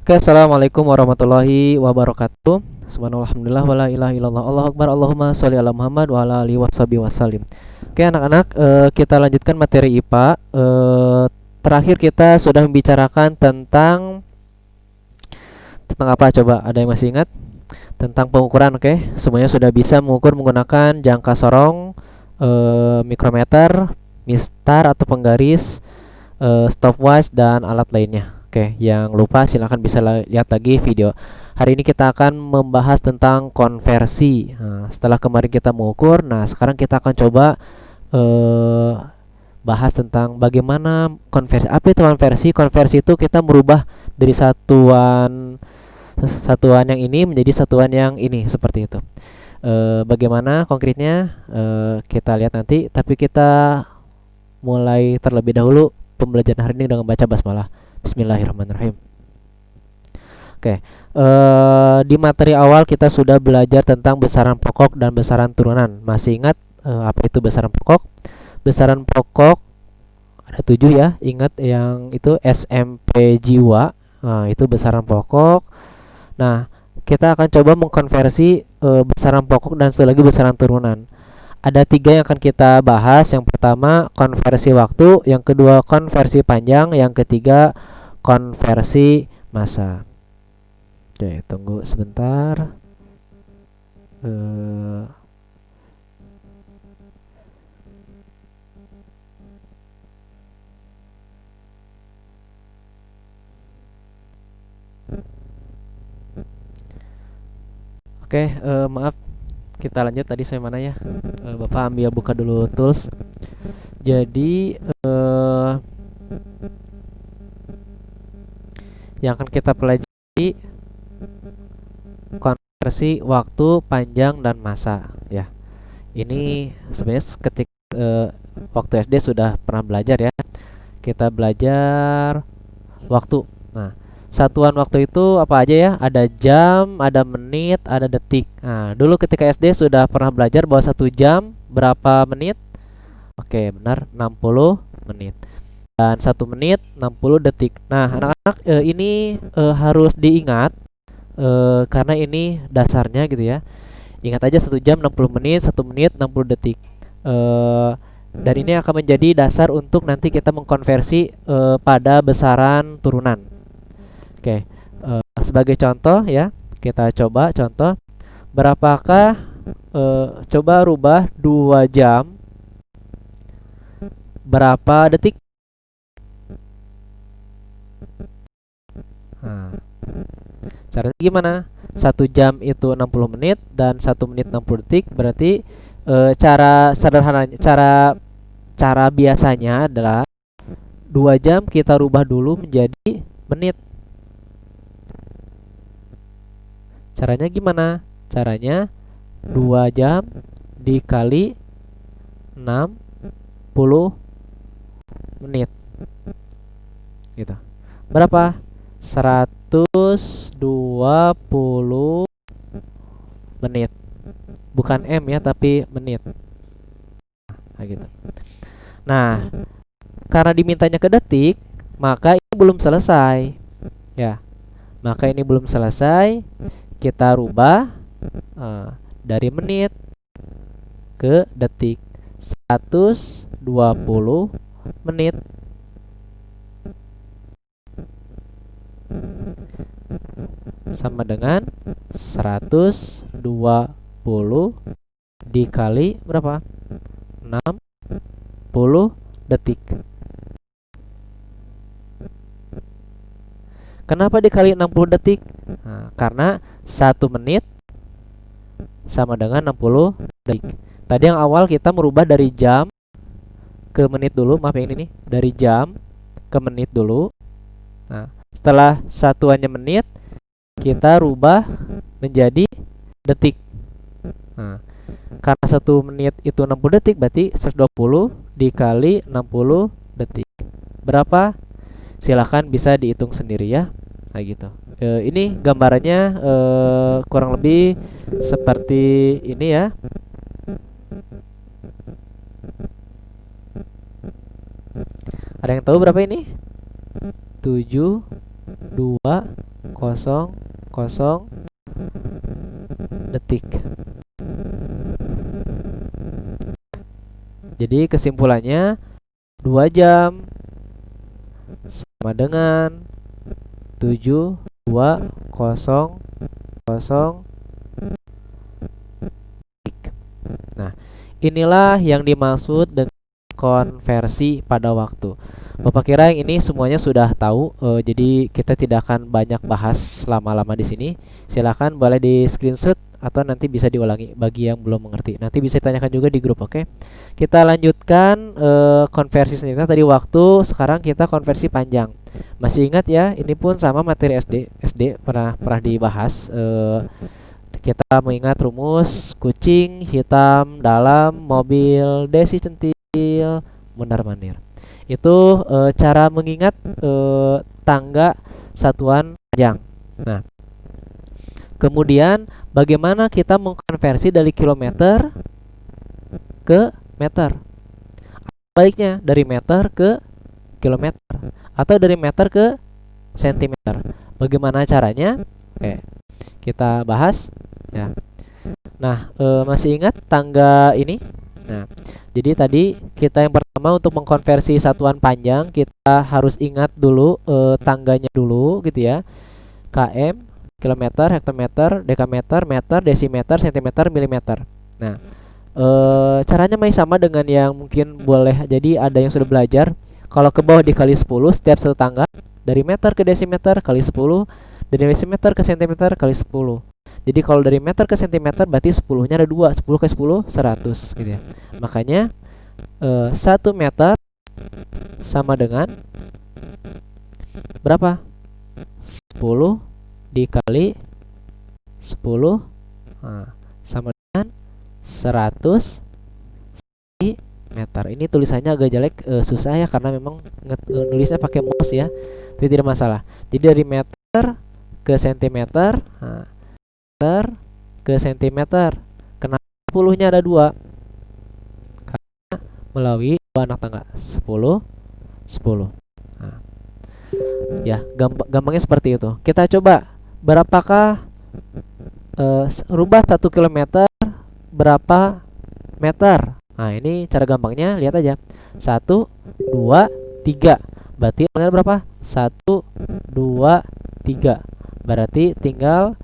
Oke, assalamualaikum warahmatullahi wabarakatuh. Subhanallah, alhamdulillah, wala ilaha illallah, Allahu akbar, Allahumma sholli ala Muhammad wa ala alihi washabihi wasallim. Oke, anak-anak, kita lanjutkan materi IPA. Terakhir kita sudah membicarakan tentang apa? Coba, ada yang masih ingat? Tentang pengukuran, oke? Semuanya sudah bisa mengukur menggunakan jangka sorong, mikrometer, mistar atau penggaris, stopwatch dan alat lainnya. Oke, yang lupa silahkan bisa lihat lagi video. Hari ini kita akan membahas tentang konversi. Nah, setelah kemarin kita mengukur, nah sekarang kita akan coba eh, bahas tentang bagaimana konversi. Apa itu konversi? Konversi itu kita merubah dari satuan yang ini menjadi satuan yang ini, seperti itu. Bagaimana konkretnya kita lihat nanti. Tapi kita mulai terlebih dahulu pembelajaran hari ini dengan baca basmalah. Bismillahirrahmanirrahim. Oke, di materi awal kita sudah belajar tentang besaran pokok dan besaran turunan. Masih ingat apa itu besaran pokok? Besaran pokok ada 7 ya. Ingat yang itu SMP jiwa. Nah, itu besaran pokok. Nah, kita akan coba mengkonversi besaran pokok dan satu lagi besaran turunan. Ada 3 yang akan kita bahas. Yang pertama konversi waktu, yang kedua konversi panjang, yang ketiga konversi massa. Oke, tunggu sebentar. Oke, maaf, kita lanjut. Tadi saya mana ya? Bapak ambil buka dulu tools. Jadi yang akan kita pelajari konversi waktu, panjang, dan massa ya. Ini sebenarnya ketika waktu SD sudah pernah belajar ya. Kita belajar waktu. Nah, satuan waktu itu apa aja ya? Ada jam, ada menit, ada detik. Nah, dulu ketika SD sudah pernah belajar bahwa 1 jam berapa menit? Oke, benar, 60 menit. Dan 1 menit 60 detik. Nah, anak-anak, ini harus diingat karena ini dasarnya gitu ya. Ingat aja 1 jam 60 menit, 1 menit 60 detik. Dan ini akan menjadi dasar untuk nanti kita mengkonversi pada besaran turunan. Oke, sebagai contoh ya, kita coba contoh. Berapakah coba rubah 2 jam berapa detik? Nah, caranya gimana? 1 jam itu 60 menit dan 1 menit 60 detik. Berarti cara sederhananya, cara biasanya adalah 2 jam kita rubah dulu menjadi menit. Caranya gimana? Caranya 2 jam dikali 60 menit. Gitu. Berapa? 120 menit. Bukan M ya, tapi menit. Nah, gitu. Nah, karena dimintanya ke detik, maka ini belum selesai. Ya. Maka ini belum selesai. Kita rubah dari menit ke detik. 120 menit sama dengan 120 dikali berapa? 60 detik. Kenapa dikali 60 detik? Nah, karena 1 menit sama dengan 60 detik. Tadi yang awal kita merubah dari jam ke menit dulu. Maaf yang ini nih, dari jam ke menit dulu. Nah, setelah satuannya menit, kita rubah menjadi detik. Nah, karena 1 menit itu 60 detik, berarti 120 dikali 60 detik. Berapa? Silahkan bisa dihitung sendiri ya. Nah gitu. Ini gambarannya kurang lebih seperti ini ya. Ada yang tahu berapa ini? 7, 2, detik. Jadi kesimpulannya 2 jam sama dengan 7.200 detik. Nah, inilah yang dimaksud dengan konversi pada waktu. Bapak kira yang ini semuanya sudah tahu, jadi kita tidak akan banyak bahas lama-lama di sini. Silakan boleh di screenshot atau nanti bisa diulangi bagi yang belum mengerti. Nanti bisa ditanyakan juga di grup, oke? Kita lanjutkan konversi selanjutnya tadi waktu, sekarang kita konversi panjang. Masih ingat ya, ini pun sama materi SD pernah dibahas. Kita mengingat rumus kucing hitam dalam mobil desi centil mondar-mandir. Itu cara mengingat tangga satuan panjang. Nah, kemudian bagaimana kita mengkonversi dari kilometer ke meter? Baliknya dari meter ke kilometer atau dari meter ke sentimeter. Bagaimana caranya? Oke, kita bahas ya. Nah, masih ingat tangga ini? Nah, jadi tadi kita yang pertama untuk mengkonversi satuan panjang kita harus ingat dulu tangganya dulu gitu ya. km, kilometer, hektometer, dekameter, meter, desimeter, sentimeter, milimeter. Nah, caranya masih sama dengan yang mungkin boleh jadi ada yang sudah belajar. Kalau ke bawah dikali 10 setiap satu tangga, dari meter ke desimeter kali 10, dari desimeter ke sentimeter kali 10. Jadi kalau dari meter ke sentimeter berarti 10-nya ada 2, 10 ke 10 100 gitu ya. Makanya 1 meter sama dengan berapa? 10 dikali 10 sama dengan 100 meter. Ini tulisannya agak jelek, susah ya karena memang nulisnya pakai mouse ya. Tapi tidak masalah. Jadi dari meter ke sentimeter, meter ke sentimeter. Kenapa 10-nya ada 2? Karena melalui 2 anak tangga 10 10. Nah, ya, gampangnya seperti itu. Kita coba berapakah rubah 1 kilometer berapa meter? Nah, ini cara gampangnya, lihat aja. 1 2 3. Berarti nolnya berapa? 1 2 3. Berarti tinggal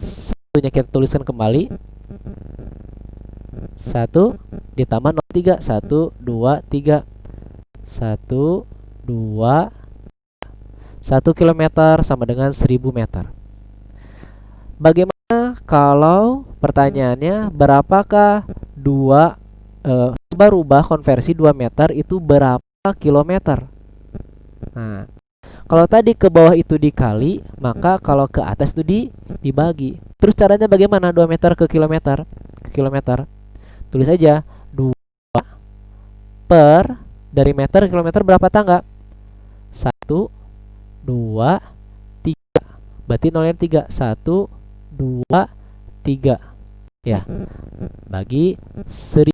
satunya kita tuliskan kembali. 1 ditambah 03. 1 2 3. 1 2 1 kilometer sama dengan 1000 meter. Bagaimana kalau pertanyaannya berapakah rubah konversi 2 meter itu berapa kilometer? Nah, kalau tadi ke bawah itu dikali, maka kalau ke atas itu dibagi. Terus caranya bagaimana 2 meter ke kilometer? Tulis aja 2 per dari meter ke kilometer berapa tangga? 1 2 3. Berarti nolnya 3. 1 2 3. Ya. Bagi 1000.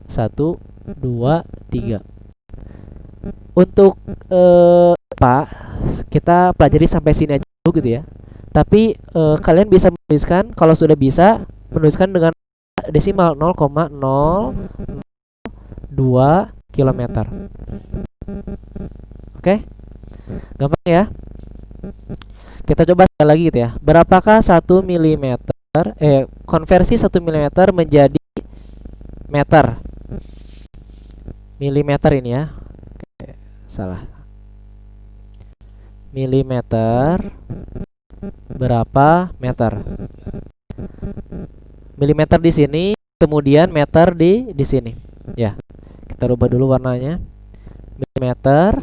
1 2 3. Untuk Pak, kita pelajari sampai sini aja dulu gitu ya. Tapi kalian bisa menuliskan, kalau sudah bisa menuliskan dengan desimal 0,002 kilometer. Oke? Gampang ya? Kita coba sekali lagi gitu ya. Berapakah 1 milimeter konversi 1 milimeter menjadi meter? Milimeter ini ya. Oke, salah. Milimeter berapa meter? Milimeter di sini, kemudian meter di sini. Ya. Kita rubah dulu warnanya. Milimeter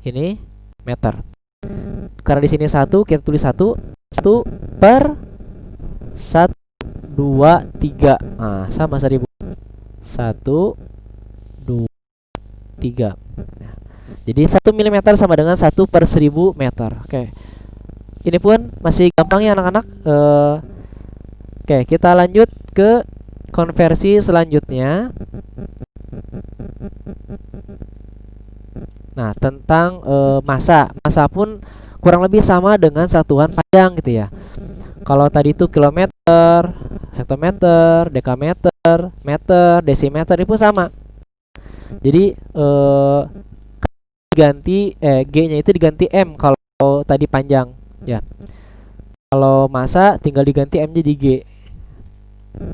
ini meter. Karena di sini 1, kita tulis 1 per 1 2 3. Nah, sama 1000. 1 2 3. Nah, jadi 1 mm sama dengan 1 per 1000 meter. Oke. Ini pun masih gampang ya anak-anak. Oke, kita lanjut ke konversi selanjutnya. Nah, tentang massa. Massa pun kurang lebih sama dengan satuan panjang gitu ya. Kalau tadi itu kilometer, hektometer, dekameter, meter, desimeter itu sama. Jadi G-nya itu diganti M kalau tadi panjang ya. Kalau massa tinggal diganti M jadi G.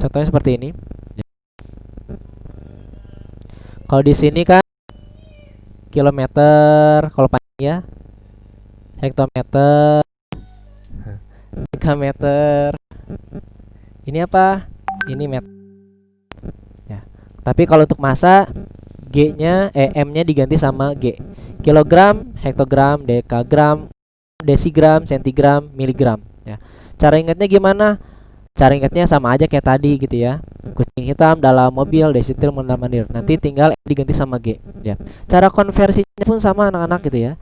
Contohnya seperti ini. Kalau di sini kan kilometer kalau panjang ya, hektometer, dekameter. Ini apa? Ini meter. Ya. Tapi kalau untuk massa M-nya diganti sama G. Kilogram, hektogram, dekagram, desigram, sentigram, miligram ya. Cara ingatnya gimana? Cara ingatnya sama aja kayak tadi gitu ya. Kucing hitam dalam mobil, desitil mondar-mandir. Nanti tinggal diganti sama G ya. Cara konversinya pun sama anak-anak gitu ya.